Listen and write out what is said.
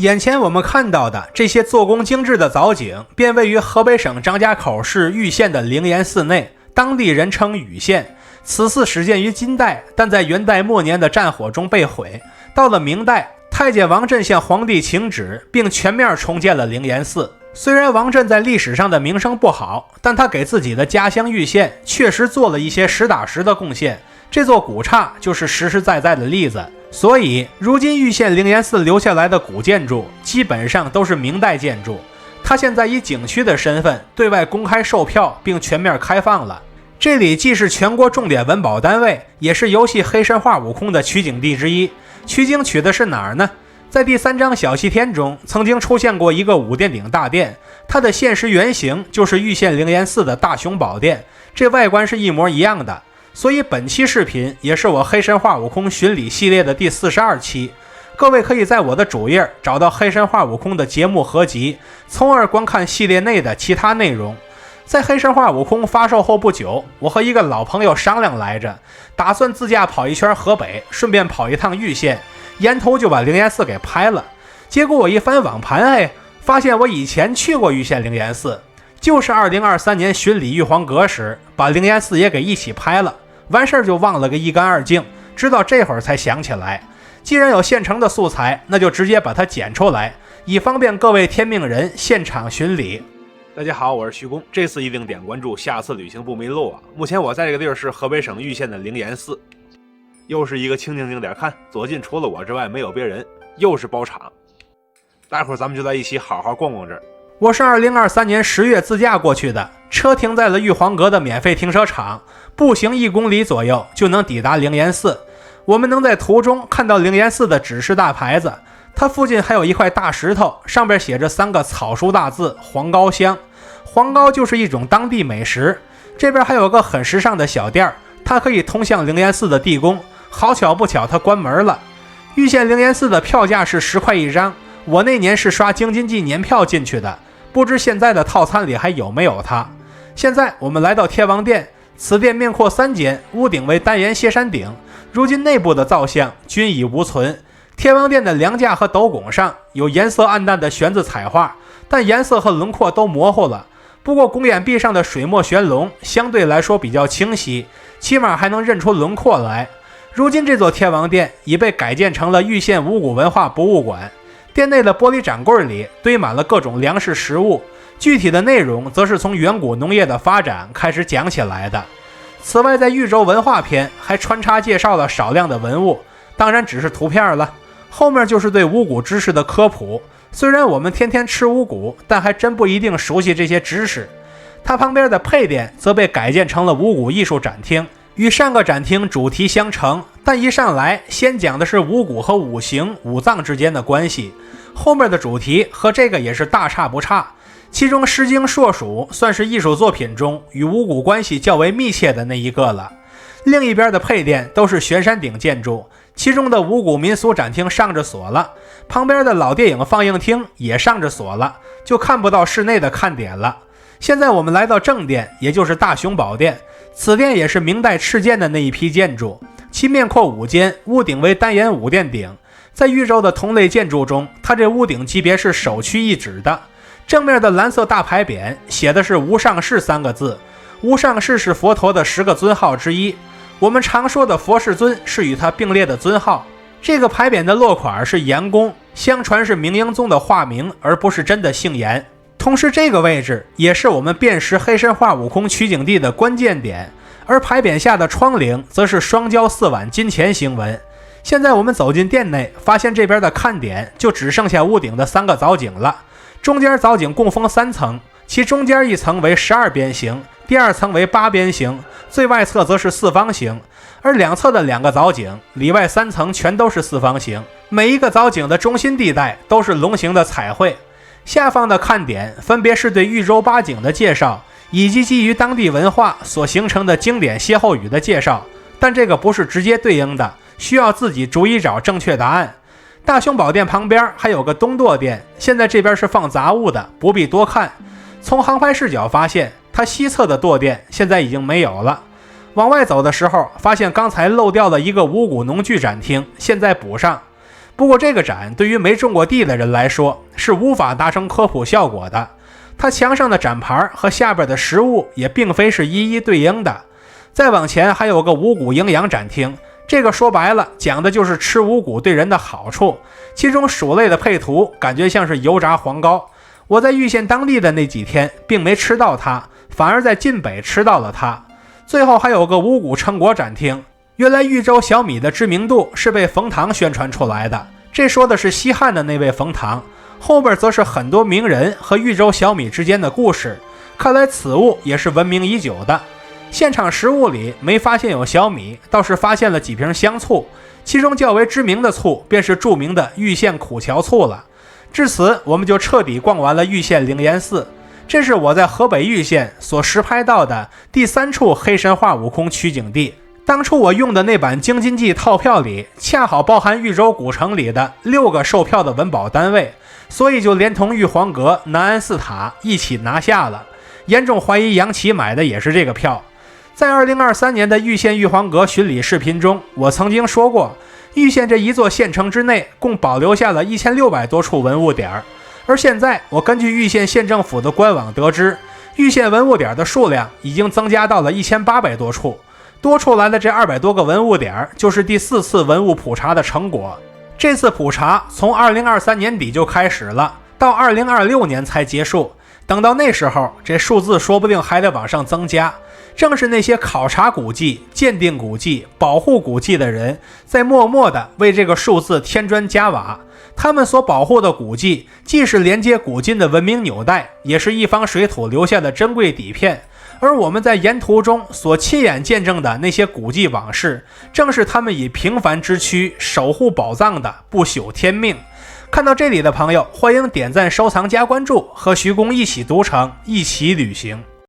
眼前我们看到的这些做工精致的藻井，便位于河北省张家口市玉县的灵岩寺内，当地人称禹县。此寺始建于金代，但在元代末年的战火中被毁。到了明代，太监王振向皇帝请旨，并全面重建了灵岩寺。虽然王振在历史上的名声不好，但他给自己的家乡玉县确实做了一些实打实的贡献。这座古刹就是实实在在的例子。所以，如今玉县灵岩寺留下来的古建筑基本上都是明代建筑。它现在以景区的身份对外公开售票，并全面开放了。这里既是全国重点文保单位，也是游戏《黑神话：悟空》的取景地之一。取景取的是哪儿呢？在第3章小西天中，曾经出现过一个五殿顶大殿，它的现实原型就是玉县灵岩寺的大雄宝殿，这外观是一模一样的。所以本期视频也是我《黑神话：悟空》巡礼系列的第42期，各位可以在我的主页找到《黑神话：悟空》的节目合集，从而观看系列内的其他内容。在《黑神话：悟空》发售后不久，我和一个老朋友商量来着，打算自驾跑一圈河北，顺便跑一趟玉县，沿途就把灵岩寺给拍了。结果我一翻网盘，发现我以前去过玉县灵岩寺，就是2023年巡礼玉皇阁时，把灵岩寺也给一起拍了。完事儿就忘了个一干二净，直到这会儿才想起来。既然有现成的素材，那就直接把它剪出来，以方便各位天命人现场巡礼。大家好，我是徐工，这次一定点关注，下次旅行不迷路啊！目前我在这个地儿是河北省玉县的灵岩寺，又是一个清静景点，看左近除了我之外没有别人，又是包场。待会儿咱们就在一起好好逛逛这儿。我是2023年10月自驾过去的，车停在了玉皇阁的免费停车场，步行1公里左右就能抵达灵岩寺。我们能在途中看到灵岩寺的指示大牌子，它附近还有一块大石头，上边写着3个草书大字黄糕香。黄糕就是一种当地美食。这边还有个很时尚的小店，它可以通向灵岩寺的地宫。好巧不巧它关门了。玉县灵岩寺的票价是10块1张，我那年是刷京津冀年票进去的，不知现在的套餐里还有没有它。现在我们来到天王殿，此殿面阔3间，屋顶为单檐歇山顶，如今内部的造像均已无存。天王殿的梁架和斗拱上有颜色暗淡的玄字彩画，但颜色和轮廓都模糊了。不过拱眼壁上的水墨玄龙相对来说比较清晰，起码还能认出轮廓来。如今这座天王殿已被改建成了玉县五谷文化博物馆，殿内的玻璃展柜里堆满了各种粮食食物，具体的内容则是从远古农业的发展开始讲起来的。此外，在豫州文化篇还穿插介绍了少量的文物，当然只是图片了，后面就是对五谷知识的科普。虽然我们天天吃五谷，但还真不一定熟悉这些知识。它旁边的配殿则被改建成了五谷艺术展厅，与上个展厅主题相承，但一上来先讲的是五谷和五行五脏之间的关系，后面的主题和这个也是大差不差。其中《诗经·硕鼠》算是艺术作品中与五谷关系较为密切的那一个了。另一边的配殿都是悬山顶建筑，其中的五谷民俗展厅上着锁了，旁边的老电影放映厅也上着锁了，就看不到室内的看点了。现在我们来到正殿，也就是大雄宝殿，此殿也是明代敕建的那一批建筑，其面阔5间，屋顶为单檐5殿顶。在豫州的同类建筑中，它这屋顶级别是首屈一指的。正面的蓝色大牌匾写的是无上士3个字，无上士是佛陀的10个尊号之一，我们常说的佛世尊是与他并列的尊号。这个牌匾的落款是严公，相传是明英宗的化名，而不是真的姓严。同时这个位置也是我们辨识黑神话悟空取景地的关键点，而牌匾下的窗棂则是双交4碗金钱星纹。现在我们走进殿内，发现这边的看点就只剩下屋顶的3个藻井了。中间藻井共封3层，其中间一层为12边形，第2层为8边形，最外侧则是4方形，而两侧的2个藻井里外3层全都是4方形，每一个藻井的中心地带都是龙形的彩绘。下方的看点分别是对豫州8景的介绍，以及基于当地文化所形成的经典歇后语的介绍，但这个不是直接对应的，需要自己逐一找正确答案。大雄宝殿旁边还有个东舵殿，现在这边是放杂物的，不必多看。从航拍视角发现，它西侧的舵殿现在已经没有了。往外走的时候，发现刚才漏掉了一个五谷农具展厅，现在补上。不过这个展对于没种过地的人来说是无法达成科普效果的，它墙上的展牌和下边的实物也并非是一一对应的。再往前还有个五谷营养展厅，这个说白了讲的就是吃五谷对人的好处，其中薯类的配图感觉像是油炸黄糕。我在玉县当地的那几天并没吃到它，反而在晋北吃到了它。最后还有个五谷成果展厅，原来豫州小米的知名度是被冯唐宣传出来的，这说的是西汉的那位冯唐，后边则是很多名人和豫州小米之间的故事，看来此物也是闻名已久的。现场实物里没发现有小米，倒是发现了几瓶香醋，其中较为知名的醋便是著名的玉县苦荞醋了。至此我们就彻底逛完了玉县灵岩寺，这是我在河北玉县所实拍到的第3处黑神话悟空取景地。当初我用的那版京津冀套票里恰好包含豫州古城里的6个售票的文保单位，所以就连同玉皇阁、南安寺塔一起拿下了，严重怀疑杨琦买的也是这个票。在2023年的玉县玉皇阁巡礼视频中，我曾经说过，玉县这一座县城之内共保留下了1600多处文物点，而现在我根据玉县县政府的官网得知，玉县文物点的数量已经增加到了1800多处，多出来的这200多个文物点就是第4次文物普查的成果。这次普查从2023年底就开始了，到2026年才结束，等到那时候这数字说不定还得往上增加。正是那些考察古迹、鉴定古迹、保护古迹的人在默默地为这个数字添砖加瓦，他们所保护的古迹既是连接古今的文明纽带，也是一方水土留下的珍贵底片，而我们在沿途中所亲眼见证的那些古迹往事，正是他们以平凡之躯守护宝藏的不朽天命。看到这里的朋友，欢迎点赞、收藏、加关注，和徐公一起读城，一起旅行。